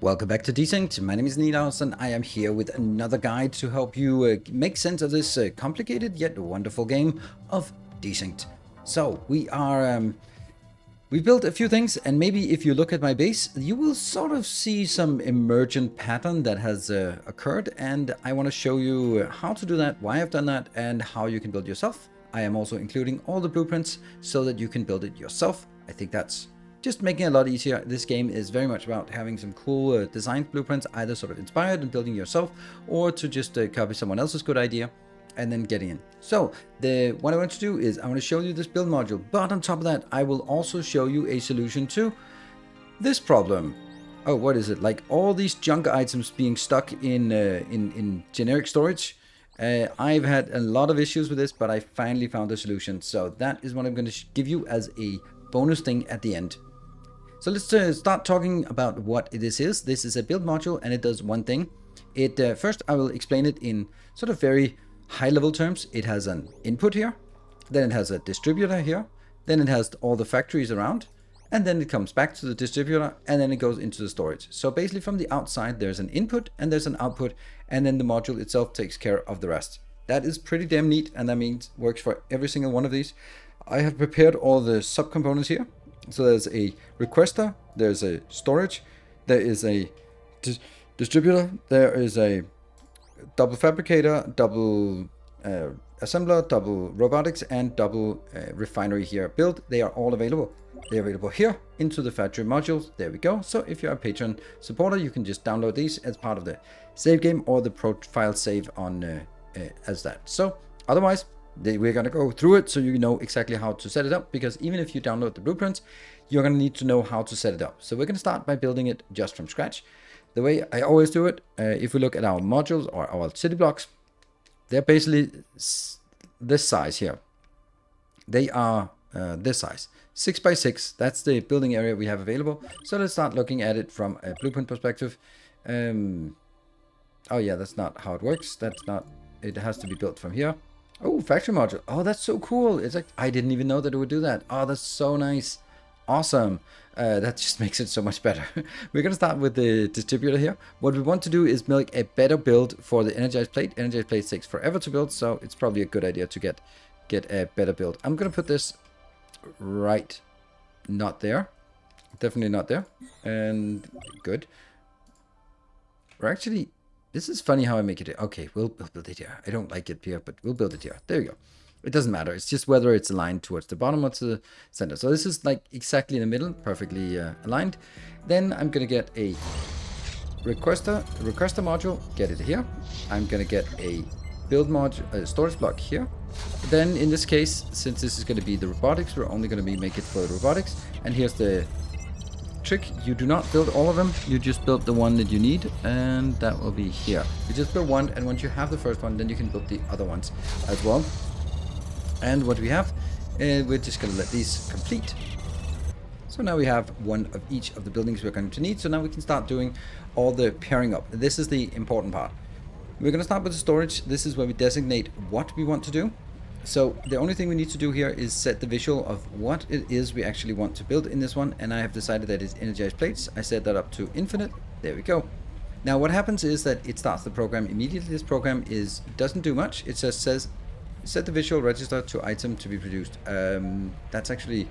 Welcome back to Desynced. My name is Nilaus and I am here with another guide to help you make sense of this complicated yet wonderful game of Desynced. So we built a few things, and maybe if you look at my base, you will sort of see some emergent pattern that has occurred, and I want to show you how to do that, why I've done that, and how you can build yourself. I am also including all the blueprints so that you can build it yourself. I think that's just making it a lot easier. This game is very much about having some cool designed blueprints, either sort of inspired and building yourself, or to just copy someone else's good idea and then getting in. So what I want to do is I want to show you this build module, but on top of that, I will also show you a solution to this problem. Oh, what is it? Like all these junk items being stuck in generic storage. I've had a lot of issues with this, but I finally found a solution. So that is what I'm going to give you as a bonus thing at the end. So let's start talking about what this is. This is a build module and it does one thing. First I will explain it in sort of very high level terms. It has an input here, then it has a distributor here, then it has all the factories around, and then it comes back to the distributor, and then it goes into the storage. So basically from the outside there's an input and there's an output, and then the module itself takes care of the rest. That is pretty damn neat, and that means works for every single one of these. I have prepared all the subcomponents here. So there's a requester, there's a storage, there is a distributor, there is a double fabricator, double assembler, double robotics, and double refinery here built. They are all available. They're available here into the factory modules. There we go. So if you're a Patreon supporter, you can just download these as part of the save game or the profile save on as that. So otherwise, we're going to go through it so you know exactly how to set it up, because even if you download the blueprints, you're going to need to know how to set it up. So we're going to start by building it just from scratch. The way I always do it, if we look at our modules or our city blocks, they're basically this size here. They are this size, 6 by 6. That's the building area we have available. So let's start looking at it from a blueprint perspective. Oh yeah, that's not how it works. That's not, it has to be built from here. Oh, factory module. Oh, that's so cool. It's like, I didn't even know that it would do that. Oh, that's so nice. Awesome. That just makes it so much better. We're going to start with the distributor here. What we want to do is make a better build for the energized plate. Energized plate takes forever to build, so it's probably a good idea to get a better build. I'm going to put this right, not there. Definitely not there. And good. We're actually... This is funny how I make it. Okay, we'll build it here. I don't like it here, but we'll build it here. There you go. It doesn't matter. It's just whether it's aligned towards the bottom or to the center. So this is like exactly in the middle, perfectly aligned. Then I'm going to get a requester module, get it here. I'm going to get a build module, storage block here. Then in this case, since this is going to be the robotics, we're only going to make it for the robotics. And here's the trick. You do not build all of them, you just build the one that you need, and that will be here. You just build one, and once you have the first one, then you can build the other ones as well. And what we have, we're just going to let these complete. So now we have one of each of the buildings we're going to need. So now we can start doing all the pairing up. This is the important part. We're going to start with the storage. This is where we designate what we want to do. So the only thing we need to do here is set the visual of what it is we actually want to build in this one. And I have decided that it's energized plates. I set that up to infinite. There we go. Now what happens is that it starts the program immediately. This program doesn't do much. It just says set the visual register to item to be produced. That's actually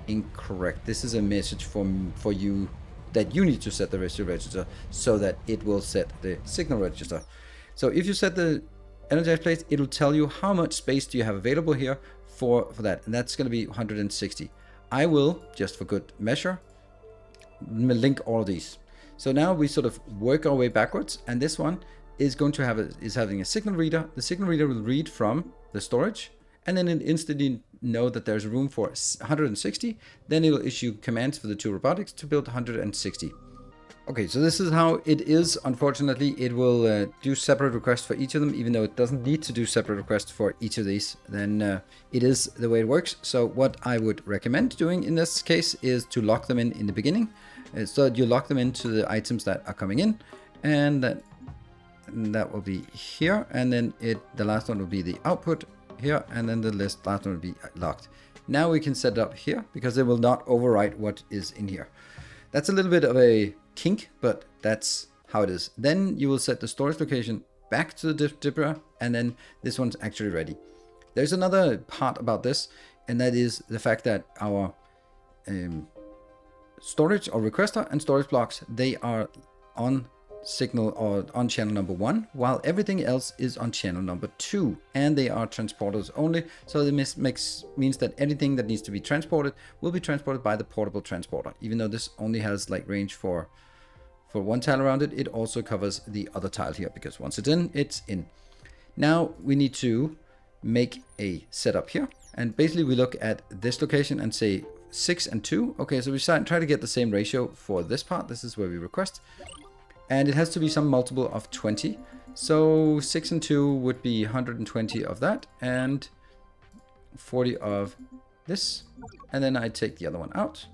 incorrect. This is a message for you that you need to set the visual register so that it will set the signal register. So if you set the energized place, it'll tell you how much space do you have available here for that, and that's going to be 160. I will, just for good measure, link all of these. So now we sort of work our way backwards, and this one is going to have having a signal reader. The signal reader will read from the storage, and then it instantly know that there's room for 160. Then it will issue commands for the two robotics to build 160. Okay, so this is how it is. Unfortunately, it will do separate requests for each of them, even though it doesn't need to do separate requests for each of these. Then it is the way it works. So what I would recommend doing in this case is to lock them in the beginning. So you lock them into the items that are coming in, and that will be here. And then the last one will be the output here, and then the last one will be locked. Now we can set it up here because it will not overwrite what is in here. That's a little bit of a kink, but that's how it is. Then you will set the storage location back to the distributor, and then this one's actually ready. There's another part about this, and that is the fact that our storage or requester and storage blocks, they are on signal or on channel number 1, while everything else is on channel number 2, and they are transporters only. So this means that anything that needs to be transported will be transported by the portable transporter. Even though this only has like range for one tile around it, it also covers the other tile here, because once it's in, it's in. Now we need to make a setup here, and basically we look at this location and say 6 and 2. Okay, so we try to get the same ratio for this part. This is where we request. And it has to be some multiple of 20. So 6 and 2 would be 120 of that and 40 of this. And then I take the other one out.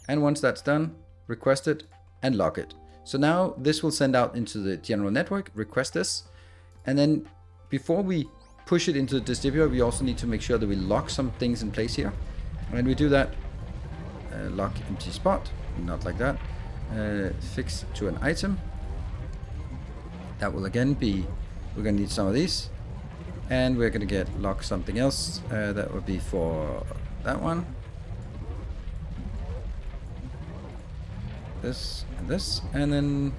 And once that's done, request it and lock it. So now this will send out into the general network, request this. And then before we push it into the distributor, we also need to make sure that we lock some things in place here. When we do that, lock empty spot, not like that. Fix to an item. That will again be, we're going to need some of these, and we're going to get lock something else. That would be for that one, this and this, and then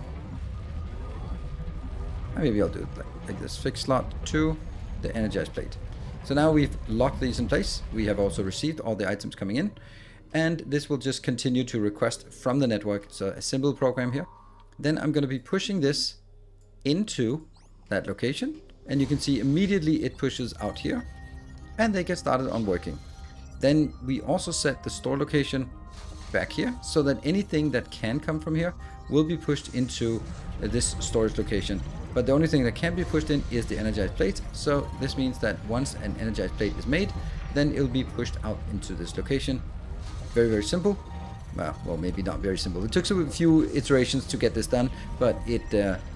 maybe I'll do it like this. Fix slot to the energized plate. So now we've locked these in place. We have also received all the items coming in. And this will just continue to request from the network. So a simple program here. Then I'm going to be pushing this into that location. And you can see immediately it pushes out here. And they get started on working. Then we also set the store location back here, so that anything that can come from here will be pushed into this storage location. But the only thing that can be pushed in is the energized plate. So this means that once an energized plate is made, then it'll be pushed out into this location. Very, very simple. Well, maybe not very simple. It took a few iterations to get this done, but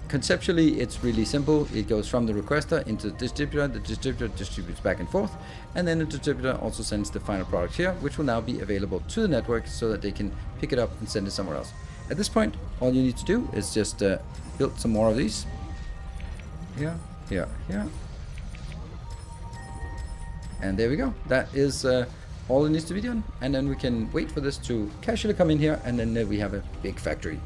conceptually it's really simple. It goes from the requester into the distributor distributes back and forth, and then the distributor also sends the final product here, which will now be available to the network so that they can pick it up and send it somewhere else. At this point, all you need to do is just build some more of these. Here. And there we go. That is all that needs to be done, and then we can wait for this to casually come in here, and then we have a big factory.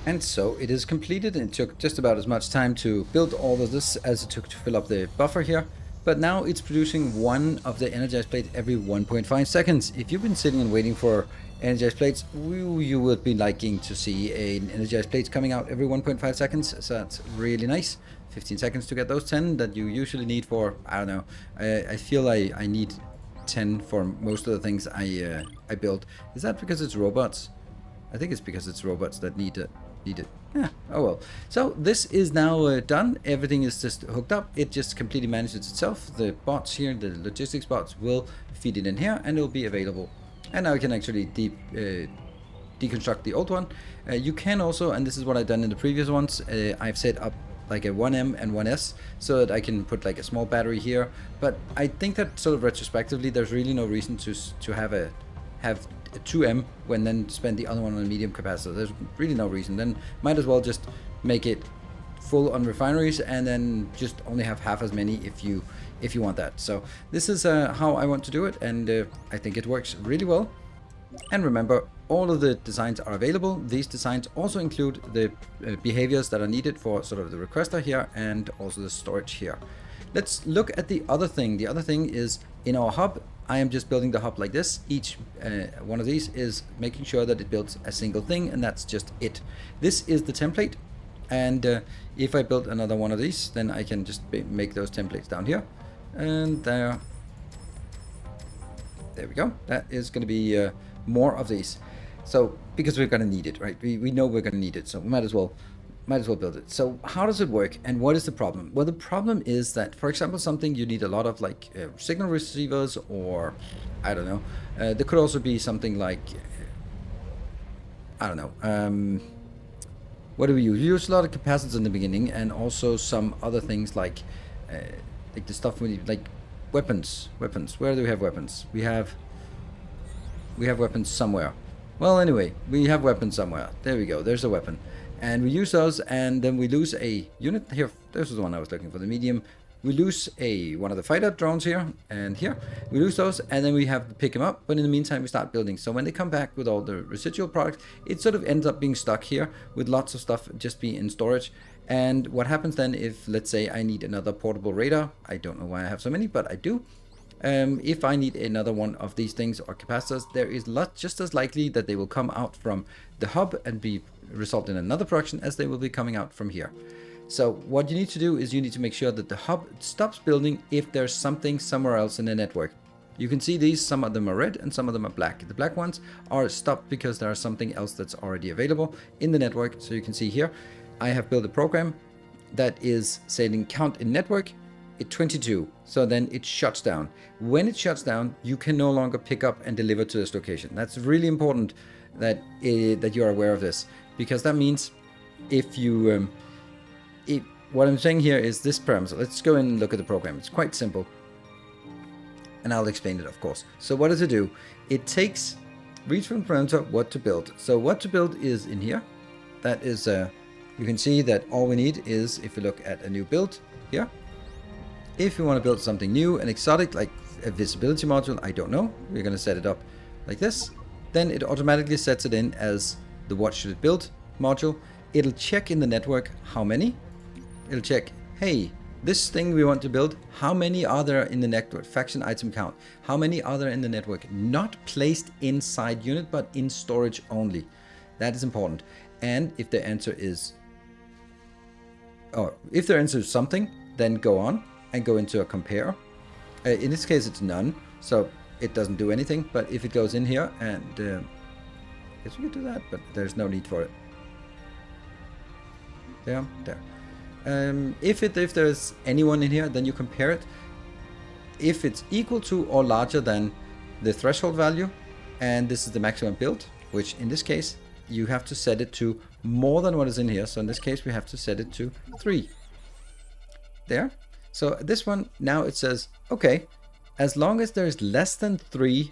And so it is completed, and it took just about as much time to build all of this as it took to fill up the buffer here. But now it's producing one of the energized plates every 1.5 seconds. If you've been sitting and waiting for energized plates, you would be liking to see an energized plate coming out every 1.5 seconds. So that's really nice. 15 seconds to get those 10 that you usually need for, I don't know. I feel I need 10 for most of the things I build. Is that because it's robots? I think it's because it's robots that need it. Yeah, oh well. So this is now done. Everything is just hooked up. It just completely manages itself. The bots here, the logistics bots, will feed it in here, and it'll be available. And now we can actually deconstruct the old one. You can also, and this is what I've done in the previous ones, I've set up like a 1M and 1S so that I can put like a small battery here. But I think that sort of retrospectively, there's really no reason to have a 2M when then spend the other one on a medium capacitor. There's really no reason. Then might as well just make it full on refineries and then just only have half as many if you want that. So this is how I want to do it, and I think it works really well. And remember, all of the designs are available. These designs also include the behaviors that are needed for sort of the requester here and also the storage here. Let's look at the other thing. The other thing is in our hub. I am just building the hub like this. Each one of these is making sure that it builds a single thing, and that's just it. This is the template, and if I build another one of these, then I can just make those templates down here and there. There we go. That is going to be more of these. So because we're going to need it, right? We know we're going to need it, so we might as well build it. So how does it work, and what is the problem? Well, the problem is that, for example, something you need a lot of, like signal receivers, or I don't know. There could also be something like, I don't know. What do we use? We use a lot of capacitors in the beginning, and also some other things like the stuff we need, like weapons. Where do we have weapons? We have weapons somewhere. Well, anyway, we have weapons somewhere. There we go. There's a weapon. And we use those, and then we lose a unit. Here, this is the one I was looking for, the medium. We lose one of the fighter drones here, and here. We lose those, and then we have to pick them up. But in the meantime, we start building. So when they come back with all the residual products, it sort of ends up being stuck here with lots of stuff just being in storage. And what happens then if, let's say, I need another portable radar. I don't know why I have so many, but I do. If I need another one of these things or capacitors, there is just as likely that they will come out from the hub and be result in another production as they will be coming out from here. So what you need to do is you need to make sure that the hub stops building if there's something somewhere else in the network. You can see these, some of them are red and some of them are black. The black ones are stopped because there is something else that's already available in the network. So you can see here, I have built a program that is saying count in network at 22. So then it shuts down. When it shuts down, you can no longer pick up and deliver to this location. That's really important that you're aware of this, because that means if you what I'm saying here is this parameter. Let's go and look at the program. It's quite simple, and I'll explain it, of course. So what does it do? It takes reads from parameter what to build. So what to build is in here. That is you can see that all we need is, if you look at a new build here, if you want to build something new and exotic, like a visibility module, I don't know, we're going to set it up like this, then it automatically sets it in as the what should it build module. It'll check in the network how many. It'll check, hey, this thing we want to build, how many are there in the network? Faction item count. How many are there in the network? Not placed inside unit, but in storage only. That is important. And if the answer is, or if the answer is something, then go on and go into a compare. In this case, it's none, so it doesn't do anything. But if it goes in here, and I guess we could do that, but there's no need for it. There. If there's anyone in here, then you compare it. If it's equal to or larger than the threshold value, and this is the maximum build, which in this case you have to set it to more than what is in here. So in this case we have to set it to 3. There. So this one, now it says, okay, as long as there is less than 3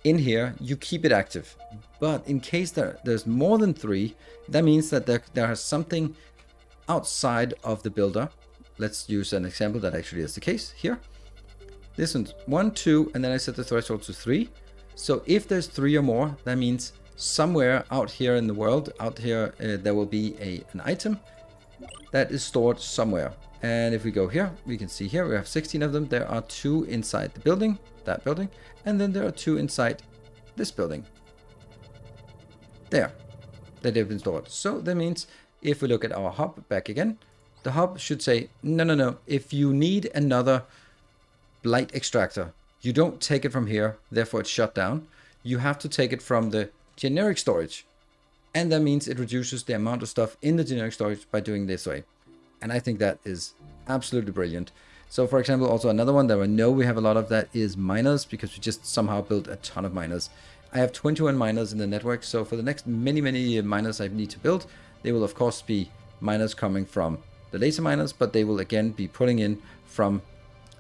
in here, you keep it active. But in case there's more than 3, that means that there is something outside of the builder. Let's use an example that actually is the case here. This one's 1, 2, and then I set the threshold to 3. So if there's 3 or more, that means somewhere out here in the world, out here, there will be an item that is stored somewhere. And if we go here, we can see here we have 16 of them. There are 2 inside the building, that building, and then there are 2 inside this building. There, that they've been stored. So that means if we look at our hub back again, the hub should say, no, if you need another blight extractor, you don't take it from here, therefore it's shut down. You have to take it from the generic storage. And that means it reduces the amount of stuff in the generic storage by doing this way. And I think that is absolutely brilliant. So for example, also another one that I know we have a lot of that is miners, because we just somehow built a ton of miners. I have 21 miners in the network. So for the next many miners I need to build, they will of course be miners coming from the laser miners, but they will again be pulling in from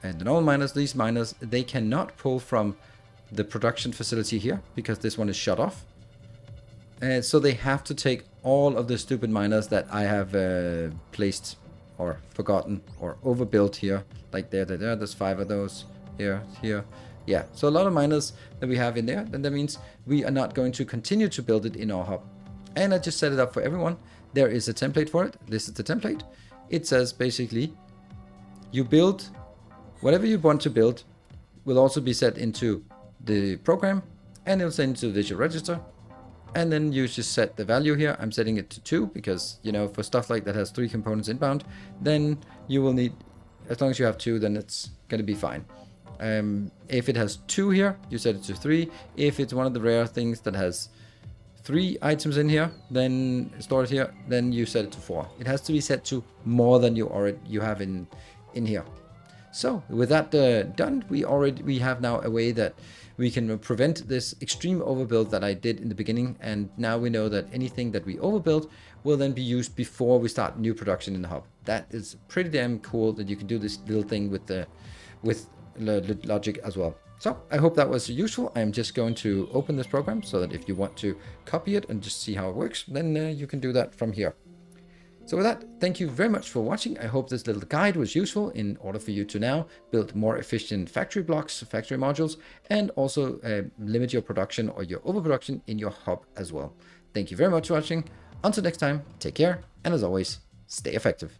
the normal miners. These miners, they cannot pull from the production facility here because this one is shut off. So they have to take all of the stupid miners that I have placed or forgotten or overbuilt here. Like there's 5 of those here. Yeah, so a lot of miners that we have in there, then that means we are not going to continue to build it in our hub. And I just set it up for everyone. There is a template for it. This is the template. It says basically, you build whatever you want to build will also be set into the program, and it'll send to the visual register. And then you just set the value here. I'm setting it to 2 because, you know, for stuff like that has 3 components inbound, then you will need, as long as you have 2, then it's going to be fine. If it has 2 here, you set it to 3. If it's one of the rare things that has 3 items in here, then stored here, then you set it to 4. It has to be set to more than you have in here. So with that done, we have now a way that we can prevent this extreme overbuild that I did in the beginning. And now we know that anything that we overbuild will then be used before we start new production in the hub. That is pretty damn cool that you can do this little thing with logic as well. So I hope that was useful. I'm just going to open this program so that if you want to copy it and just see how it works, then you can do that from here. So with that, thank you very much for watching. I hope this little guide was useful in order for you to now build more efficient factory blocks, factory modules, and also limit your production or your overproduction in your hub as well. Thank you very much for watching. Until next time, take care, and as always, stay effective.